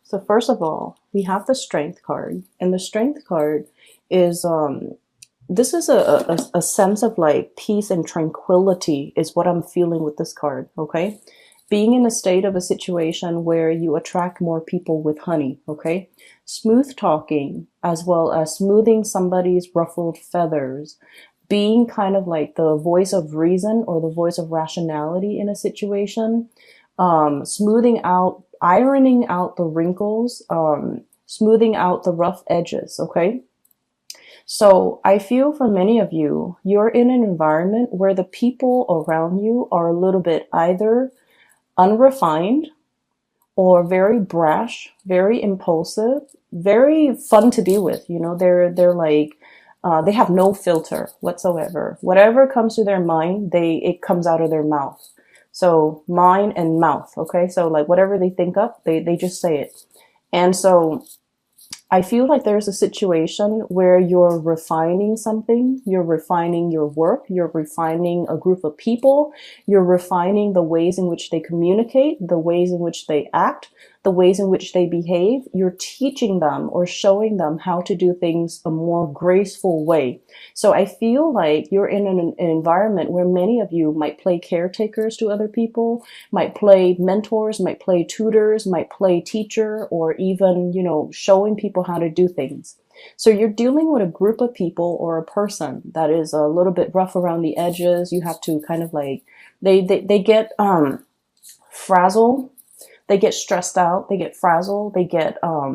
So first of all, we have the Strength card, and the Strength card is this is a sense of like peace and tranquility is what I'm feeling with this card. Okay, being in a state of a situation where you attract more people with honey. Okay, smooth talking as well as smoothing somebody's ruffled feathers, being kind of like the voice of reason or the voice of rationality in a situation, smoothing out, ironing out the wrinkles, smoothing out the rough edges. Okay. So I feel for many of you, you're in an environment where the people around you are a little bit either unrefined or very brash, very impulsive, very fun to be with. You know, they're like they have no filter whatsoever. Whatever comes to their mind, it comes out of their mouth. So mind and mouth, okay? So like whatever they think up, they just say it. And so I feel like there's a situation where you're refining something, you're refining your work, you're refining a group of people, you're refining the ways in which they communicate, the ways in which they act, the ways in which they behave. You're teaching them or showing them how to do things a more graceful way. So I feel like you're in an environment where many of you might play caretakers to other people, might play mentors, might play tutors, might play teacher, or even, you know, showing people how to do things. So you're dealing with a group of people or a person that is a little bit rough around the edges. You have to kind of like, they get, frazzled. They get stressed out. They get frazzled. They get, uh,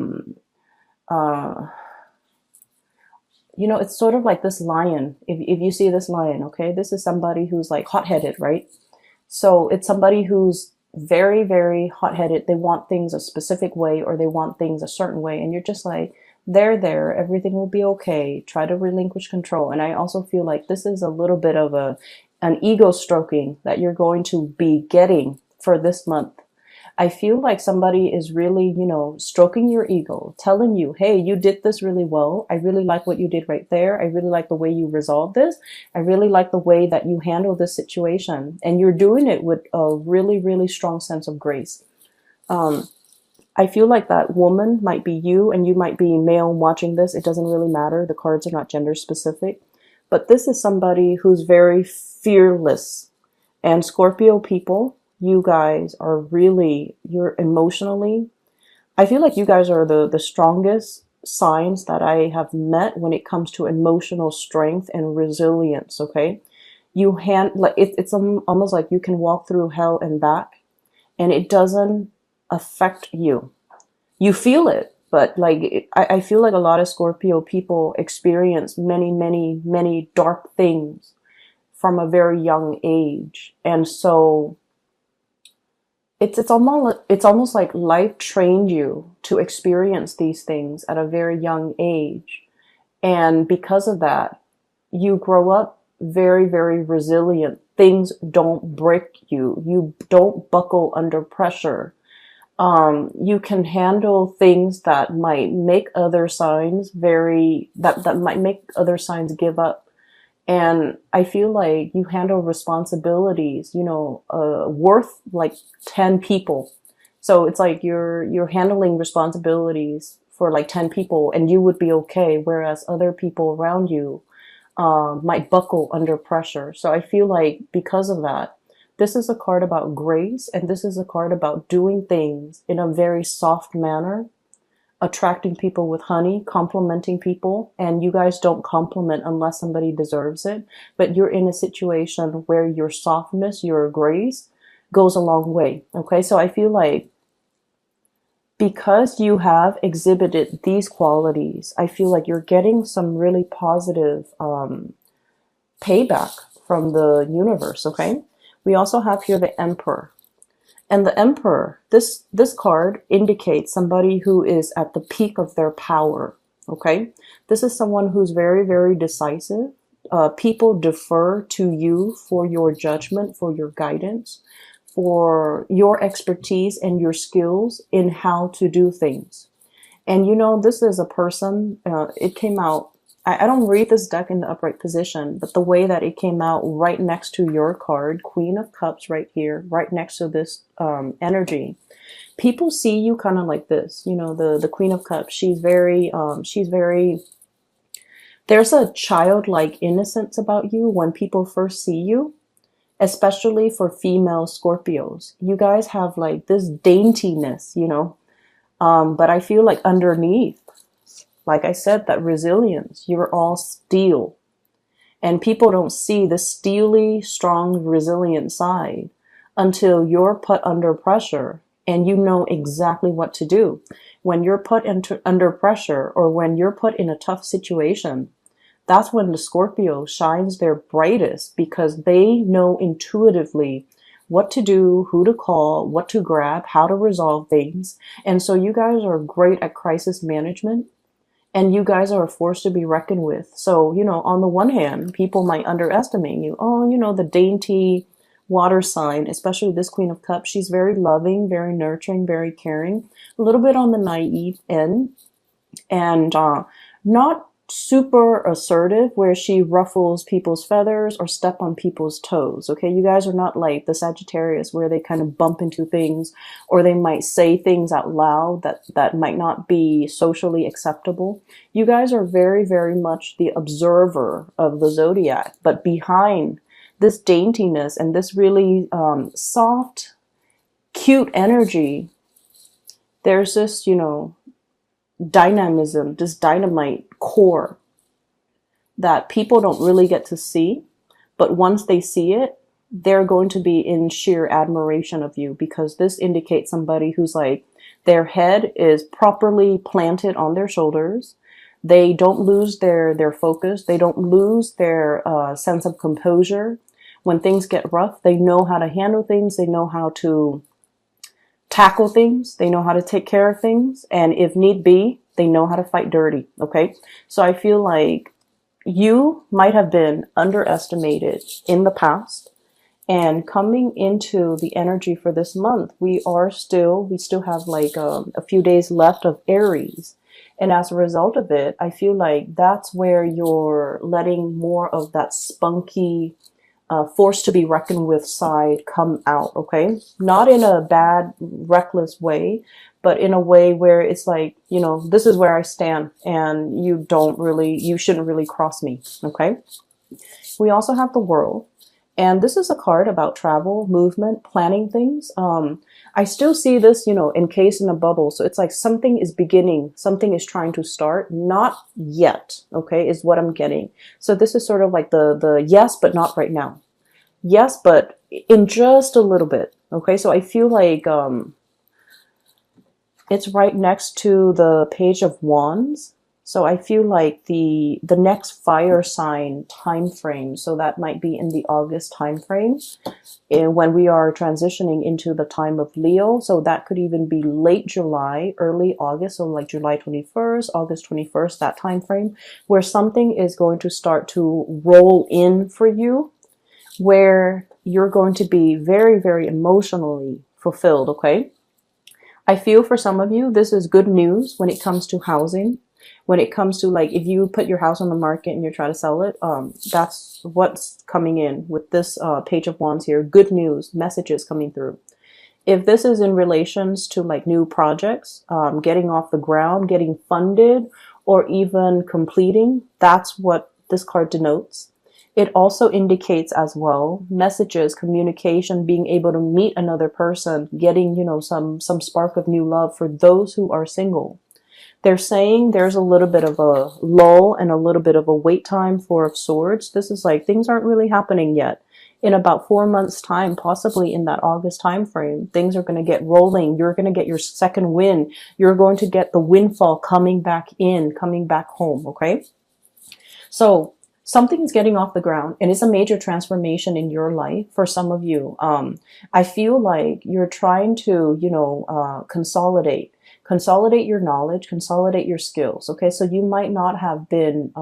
you know, it's sort of like this lion. If you see this lion, okay, this is somebody who's like hot-headed, right? So it's somebody who's very, very hot-headed. They want things a specific way or they want things a certain way. And you're just like, there, everything will be okay. Try to relinquish control. And I also feel like this is a little bit of an ego stroking that you're going to be getting for this month. I feel like somebody is really, you know, stroking your ego, telling you, hey, you did this really well. I really like what you did right there. I really like the way you resolved this. I really like the way that you handle this situation. And you're doing it with a really, really strong sense of grace. I feel like that woman might be you and you might be male watching this. It doesn't really matter. The cards are not gender specific. But this is somebody who's very fearless. And Scorpio people, you guys are really, you're emotionally, I feel like you guys are the strongest signs that I have met when it comes to emotional strength and resilience, okay? Like it's almost like you can walk through hell and back and it doesn't affect you. You feel it, but like I feel like a lot of Scorpio people experience many, many, many dark things from a very young age. And so it's almost like life trained you to experience these things at a very young age. And because of that, you grow up very, very resilient. Things don't break you. You don't buckle under pressure. You can handle things that might make other signs that might make other signs give up. And I feel like you handle responsibilities, you know, worth like 10 people. So it's like you're handling responsibilities for like 10 people and you would be okay, whereas other people around you might buckle under pressure. So I feel like because of that, this is a card about grace and this is a card about doing things in a very soft manner, attracting people with honey, complimenting people, and you guys don't compliment unless somebody deserves it, but you're in a situation where your softness, your grace goes a long way. Okay, so I feel like because you have exhibited these qualities, I feel like you're getting some really positive payback from the universe. Okay, we also have here the Emperor. And the Emperor, this card indicates somebody who is at the peak of their power, okay? This is someone who's very, very decisive. People defer to you for your judgment, for your guidance, for your expertise and your skills in how to do things. And you know, this is a person, it came out, I don't read this deck in the upright position, but the way that it came out right next to your card, Queen of Cups right here, right next to this energy, People see you kind of like this, you know, the Queen of Cups. She's very, there's a childlike innocence about you when people first see you, especially for female Scorpios. You guys have like this daintiness, you know, but I feel like underneath, like I said, that resilience, you're all steel. And people don't see the steely, strong, resilient side until you're put under pressure and you know exactly what to do. When you're put under pressure, or when you're put in a tough situation, that's when the Scorpio shines their brightest, because they know intuitively what to do, who to call, what to grab, how to resolve things. And so you guys are great at crisis management, and you guys are a force to be reckoned with. So, you know, on the one hand, people might underestimate you. Oh, you know, the dainty water sign, especially this Queen of Cups, she's very loving, very nurturing, very caring, a little bit on the naive end, and not super assertive where she ruffles people's feathers or step on people's toes. Okay, you guys are not like the Sagittarius where they kind of bump into things, or they might say things out loud that might not be socially acceptable. You guys are very, very much the observer of the zodiac, but behind this daintiness and this really soft, cute energy, there's this, you know, dynamism, this dynamite core that people don't really get to see. But once they see it, they're going to be in sheer admiration of you, because this indicates somebody who's like, their head is properly planted on their shoulders. They don't lose their focus. They don't lose their sense of composure. When things get rough, they know how to handle things. They know how to tackle things. They know how to take care of things. And if need be, they know how to fight dirty. Okay. So I feel like you might have been underestimated in the past, and coming into the energy for this month, we still have like a few days left of Aries. And as a result of it, I feel like that's where you're letting more of that spunky, force to be reckoned with side come out, okay? Not in a bad, reckless way, but in a way where it's like, you know, this is where I stand, and you shouldn't really cross me, okay? We also have the World, and this is a card about travel, movement, planning things. I still see this, you know, encased in a bubble. So it's like something is beginning, something is trying to start, not yet, okay, is what I'm getting. So this is sort of like the yes, but not right now. Yes, but in just a little bit, okay? So I feel like it's right next to the Page of Wands. So I feel like the next fire sign time frame, so that might be in the August time frame, when we are transitioning into the time of Leo. So that could even be late July, early August, so like July 21st, August 21st, that time frame, where something is going to start to roll in for you, where you're going to be very, very emotionally fulfilled, okay? I feel for some of you, this is good news when it comes to housing. When it comes to, like, if you put your house on the market and you're trying to sell it, that's what's coming in with this Page of Wands here. Good news, messages coming through. If this is in relations to like new projects, getting off the ground, getting funded, or even completing, that's what this card denotes. It also indicates as well messages, communication, being able to meet another person, getting, you know, some spark of new love for those who are single. They're saying there's a little bit of a lull and a little bit of a wait time, Four of Swords. This is like things aren't really happening yet. In about 4 months' time, possibly in that August time frame, things are going to get rolling. You're going to get your second win. You're going to get the windfall coming back in, coming back home, okay? So something is getting off the ground, and it's a major transformation in your life for some of you. I feel like you're trying to, you know, consolidate your knowledge, consolidate your skills. Okay, so you might not have been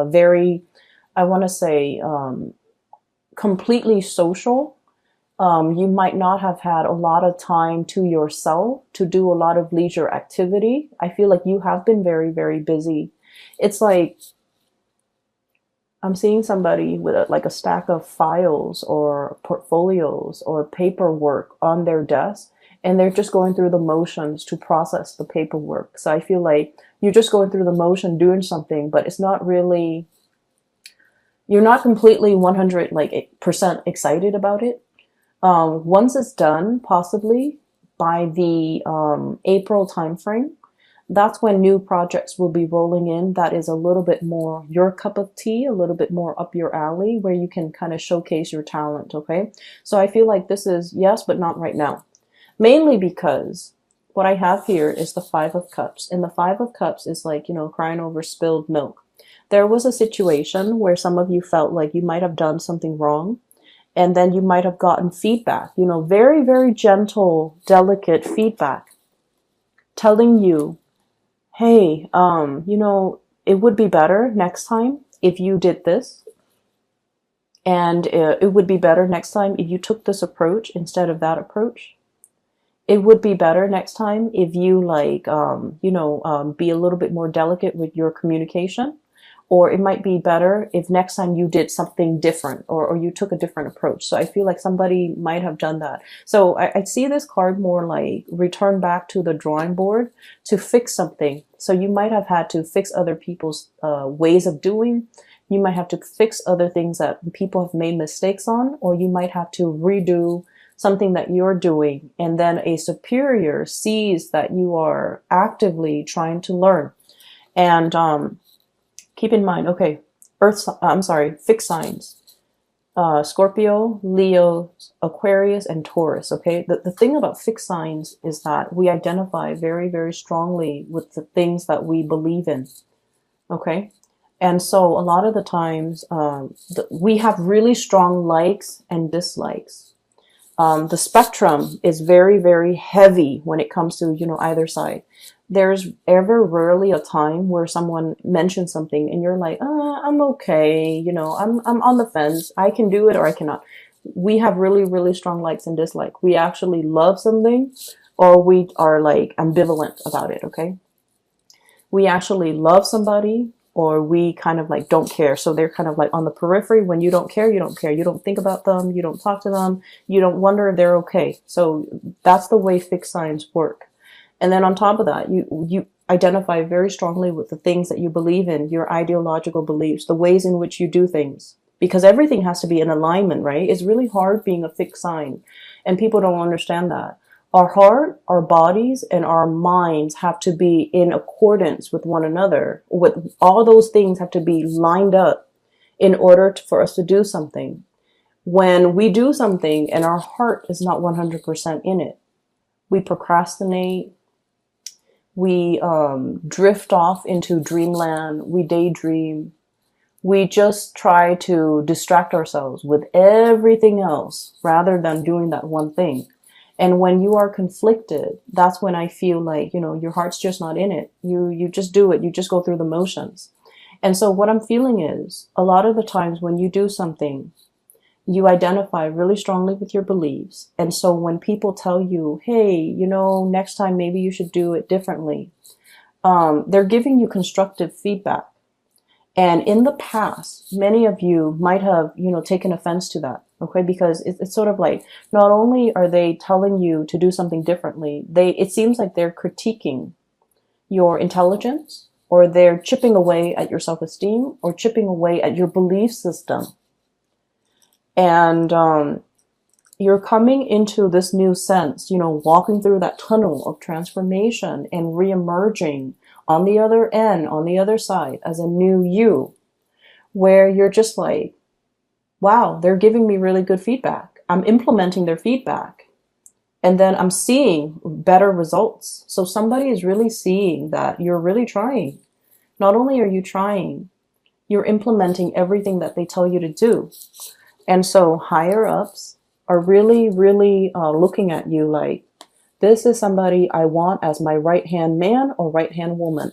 very, I want to say, completely social. You might not have had a lot of time to yourself to do a lot of leisure activity. I feel like you have been very, very busy. It's like I'm seeing somebody with like a stack of files or portfolios or paperwork on their desk, and they're just going through the motions to process the paperwork. So I feel like you're just going through the motion doing something, but it's not really, you're not completely 100 like percent excited about it. Once it's done, possibly by the April timeframe, that's when new projects will be rolling in. That is a little bit more your cup of tea, a little bit more up your alley, where you can kind of showcase your talent. Okay. So I feel like this is yes, but not right now. Mainly because what I have here is the Five of Cups. And the Five of Cups is like, crying over spilled milk. There was a situation where some of you felt like you might have done something wrong. And then you might have gotten feedback, very, very gentle, delicate feedback telling you, hey, it would be better next time if you did this. And it would be better next time if you took this approach instead of that approach. It would be better next time if you be a little bit more delicate with your communication. Or it might be better if next time you did something different, or you took a different approach. So I feel like somebody might have done that. So I see this card more like return back to the drawing board to fix something. So you might have had to fix other people's ways of doing. You might have to fix other things that people have made mistakes on, or you might have to redo something that you're doing. And then a superior sees that you are actively trying to learn. And keep in mind, okay, fixed signs. Scorpio, Leo, Aquarius, and Taurus, okay? The thing about fixed signs is that we identify very, very strongly with the things that we believe in, okay? And so a lot of the times, we have really strong likes and dislikes. The spectrum is very, very heavy when it comes to, either side. There's ever rarely a time where someone mentions something and you're like, I'm okay, I'm on the fence. I can do it or I cannot. We have really, really strong likes and dislikes. We actually love something, or we are like ambivalent about it, okay? We actually love somebody, or we kind of like don't care. So they're kind of like on the periphery. When you don't care, you don't care. You don't think about them. You don't talk to them. You don't wonder if they're okay. So that's the way fixed signs work. And then on top of that, you identify very strongly with the things that you believe in, your ideological beliefs, the ways in which you do things, because everything has to be in alignment, right? It's really hard being a fixed sign, and people don't understand that. Our heart, our bodies, and our minds have to be in accordance with one another. With all those things have to be lined up in order for us to do something. When we do something and our heart is not 100% in it, we procrastinate, we drift off into dreamland, we daydream, we just try to distract ourselves with everything else rather than doing that one thing. And when you are conflicted, that's when I feel like, your heart's just not in it. You just do it. You just go through the motions. And so what I'm feeling is a lot of the times when you do something, you identify really strongly with your beliefs. And so when people tell you, hey, next time maybe you should do it differently, they're giving you constructive feedback. And in the past, many of you might have, taken offense to that, okay? Because it's sort of like, not only are they telling you to do something differently, it seems like they're critiquing your intelligence, or they're chipping away at your self-esteem, or chipping away at your belief system. And you're coming into this new sense, walking through that tunnel of transformation and re-emerging on the other end, on the other side, as a new you, where you're just like, wow, they're giving me really good feedback. I'm implementing their feedback. And then I'm seeing better results. So somebody is really seeing that you're really trying. Not only are you trying, you're implementing everything that they tell you to do. And so higher ups are really, really looking at you like, this is somebody I want as my right-hand man or right-hand woman.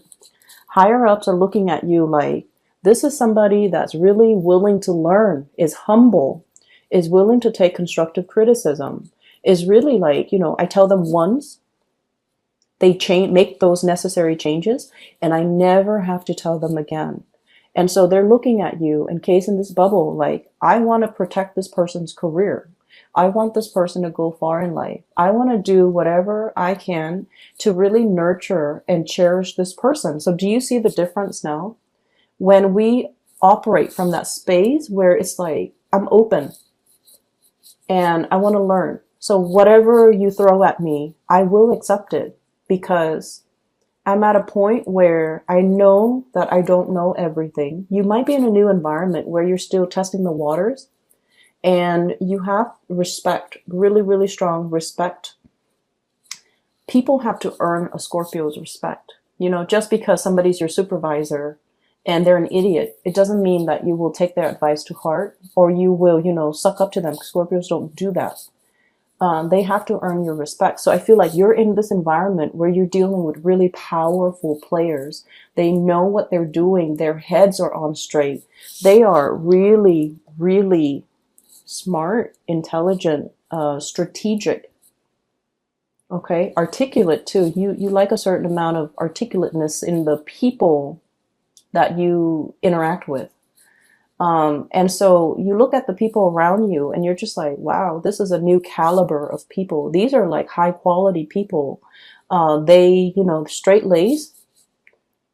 Higher ups are looking at you like, this is somebody that's really willing to learn, is humble, is willing to take constructive criticism, is really like, I tell them once, they make those necessary changes, and I never have to tell them again. And so they're looking at you, encased in this bubble, like, I want to protect this person's career. I want this person to go far in life. I want to do whatever I can to really nurture and cherish this person. So do you see the difference now? When we operate from that space where it's like, I'm open and I want to learn. So whatever you throw at me, I will accept it because I'm at a point where I know that I don't know everything. You might be in a new environment where you're still testing the waters and you have respect, really, really strong respect. People have to earn a Scorpio's respect. You know, just because somebody's your supervisor and they're an idiot, it doesn't mean that you will take their advice to heart or you will, you know, suck up to them. Scorpios don't do that. They have to earn your respect. So I feel like you're in this environment where you're dealing with really powerful players. They know what they're doing. Their heads are on straight. They are really, really smart, intelligent, strategic. Okay, articulate too. You like a certain amount of articulateness in the people that you interact with. And so you look at the people around you and you're just like, wow, this is a new caliber of people. These are like high quality people. They, you know, straight laced.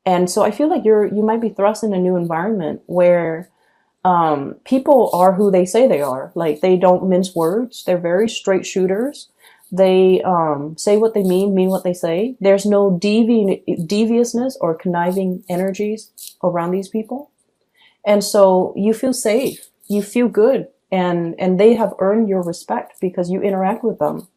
And so I feel like you might be thrust in a new environment where, people are who they say they are. Like they don't mince words. They're very straight shooters. They, say what they mean what they say. There's no deviousness or conniving energies around these people. And so you feel safe, you feel good, and they have earned your respect because you interact with them.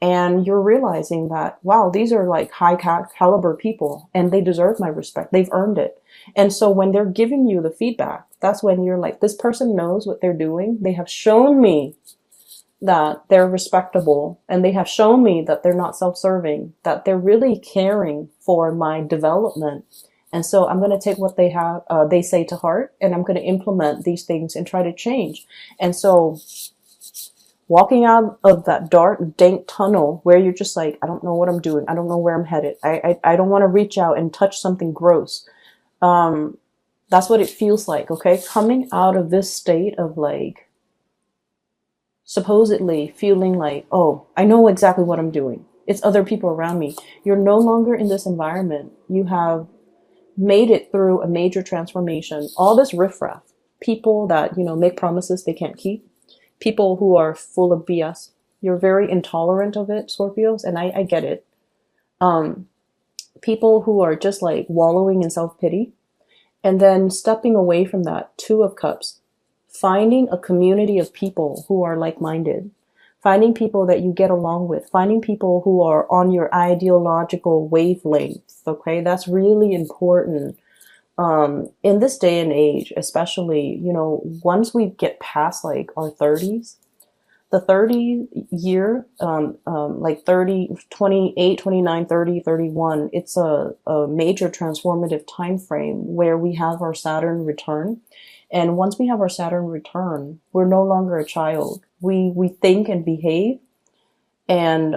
And you're realizing that, wow, these are like high caliber people and they deserve my respect. They've earned it. And so when they're giving you the feedback, that's when you're like, this person knows what they're doing. They have shown me that they're respectable and they have shown me that they're not self-serving, that they're really caring for my development. And so I'm going to take what they say to heart, and I'm going to implement these things and try to change. And so walking out of that dark, dank tunnel where you're just like, I don't know what I'm doing. I don't know where I'm headed. I don't want to reach out and touch something gross. That's what it feels like. Okay. Coming out of this state of like, supposedly feeling like, oh, I know exactly what I'm doing. It's other people around me. You're no longer in this environment. You have made it through a major transformation. All this riffraff, people that, you know, make promises they can't keep, people who are full of BS. You're very intolerant of it, Scorpios, and I get it. People who are just like wallowing in self-pity and then stepping away from that Two of Cups, finding a community of people who are like-minded, finding people that you get along with, finding people who are on your ideological wavelength. Okay, that's really important. In this day and age, especially, you know, once we get past like our 30s, the 30 year, like 30, 28, 29, 30, 31, it's a major transformative time frame where we have our Saturn return. And once we have our Saturn return, we're no longer a child. We think and behave and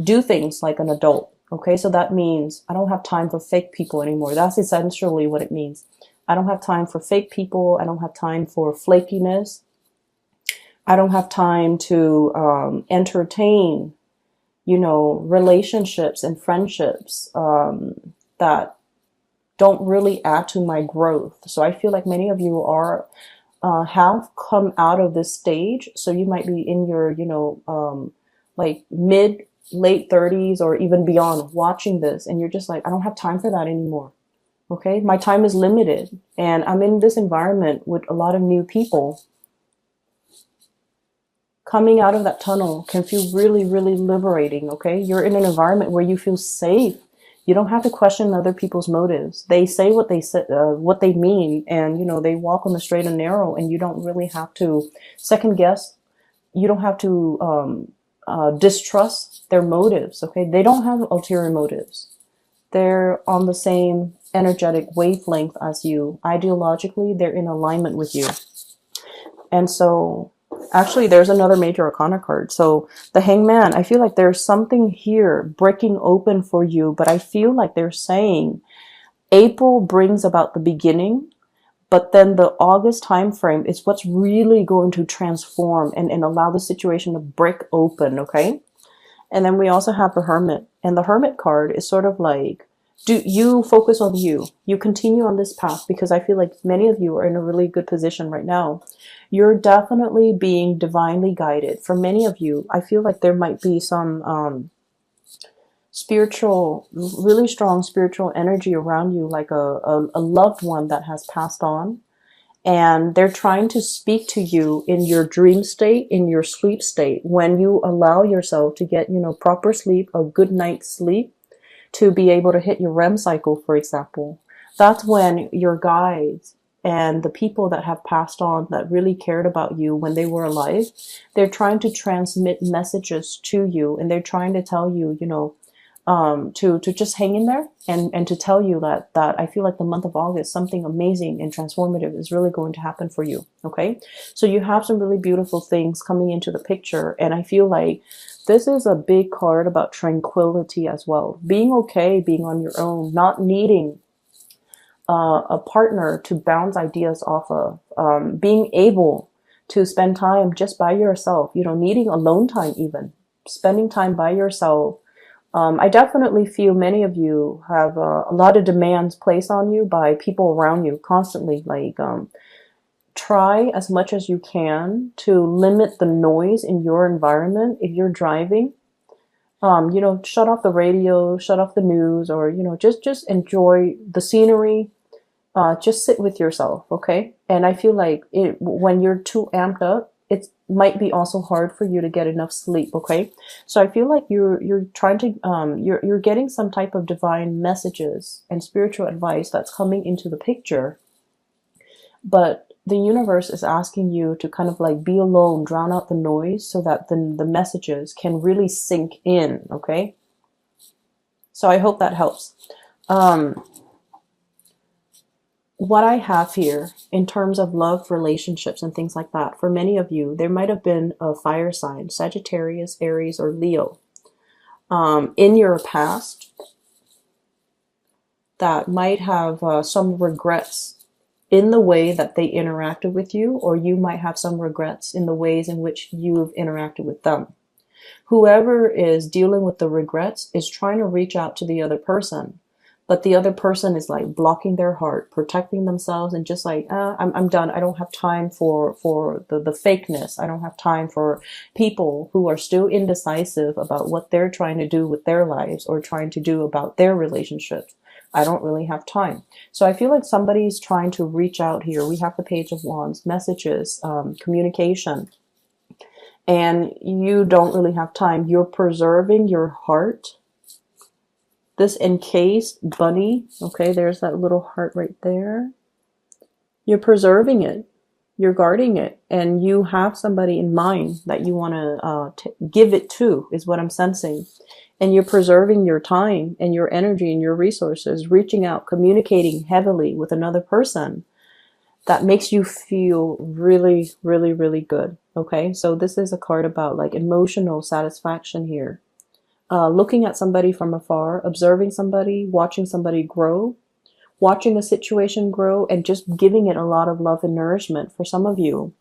do things like an adult. Okay, so that means I don't have time for fake people anymore. That's essentially what it means. I don't have time for fake people. I don't have time for flakiness. I don't have time to entertain, you know, relationships and friendships that don't really add to my growth. So I feel like many of you are have come out of this stage. So you might be in your, you know, like late 30s or even beyond watching this, and you're just like, I don't have time for that anymore. Okay, my time is limited, and I'm in this environment with a lot of new people. Coming out of that tunnel can feel really, really liberating. Okay, you're in an environment where you feel safe. You don't have to question other people's motives. They say what they mean, and you know they walk on the straight and narrow, and you don't really have to second guess. You don't have to distrust their motives. Okay, they don't have ulterior motives. They're on the same energetic wavelength as you. Ideologically, they're in alignment with you. And so actually there's another major arcana card. So the Hangman, I feel like there's something here breaking open for you, but I feel like they're saying April brings about the beginning, But then the August time frame is what's really going to transform and allow the situation to break open, okay? And then we also have the Hermit. And the Hermit card is sort of like, do you focus on you? You continue on this path, because I feel like many of you are in a really good position right now. You're definitely being divinely guided. For many of you, I feel like there might be some spiritual, really strong spiritual energy around you, like a loved one that has passed on. And they're trying to speak to you in your dream state, in your sleep state, when you allow yourself to get, proper sleep, a good night's sleep, to be able to hit your REM cycle, for example. That's when your guides and the people that have passed on that really cared about you when they were alive, they're trying to transmit messages to you, and they're trying to tell you, to just hang in there, and to tell you that I feel like the month of August, something amazing and transformative is really going to happen for you. Okay. So you have some really beautiful things coming into the picture. And I feel like this is a big card about tranquility as well. Being okay, being on your own, not needing a partner to bounce ideas off of, being able to spend time just by yourself, needing alone time, even spending time by yourself. I definitely feel many of you have a lot of demands placed on you by people around you constantly. Like, try as much as you can to limit the noise in your environment. If you're driving, shut off the radio, shut off the news, or, just enjoy the scenery. Just sit with yourself, okay? And I feel like when you're too amped up, it might be also hard for you to get enough sleep, okay? So I feel like you're trying to you're getting some type of divine messages and spiritual advice that's coming into the picture, but the universe is asking you to kind of like be alone, drown out the noise, so that the messages can really sink in, okay? So I hope that helps. What I have here in terms of love, relationships, and things like that, for many of you, there might have been a fire sign, Sagittarius, Aries, or Leo, in your past that might have some regrets in the way that they interacted with you, or you might have some regrets in the ways in which you've interacted with them. Whoever is dealing with the regrets is trying to reach out to the other person, but the other person is like blocking their heart, protecting themselves, and just like, I'm done. I don't have time for the fakeness. I don't have time for people who are still indecisive about what they're trying to do with their lives or trying to do about their relationships. I don't really have time. So I feel like somebody's trying to reach out here. We have the Page of Wands, messages, communication, and you don't really have time. You're preserving your heart. This encased bunny, okay, there's that little heart right there. You're preserving it. You're guarding it. And you have somebody in mind that you want to give it to, is what I'm sensing. And you're preserving your time and your energy and your resources, reaching out, communicating heavily with another person that makes you feel really, really, really good. Okay, so this is a card about like emotional satisfaction here. Looking at somebody from afar, observing somebody, watching somebody grow, watching a situation grow, and just giving it a lot of love and nourishment. For some of you,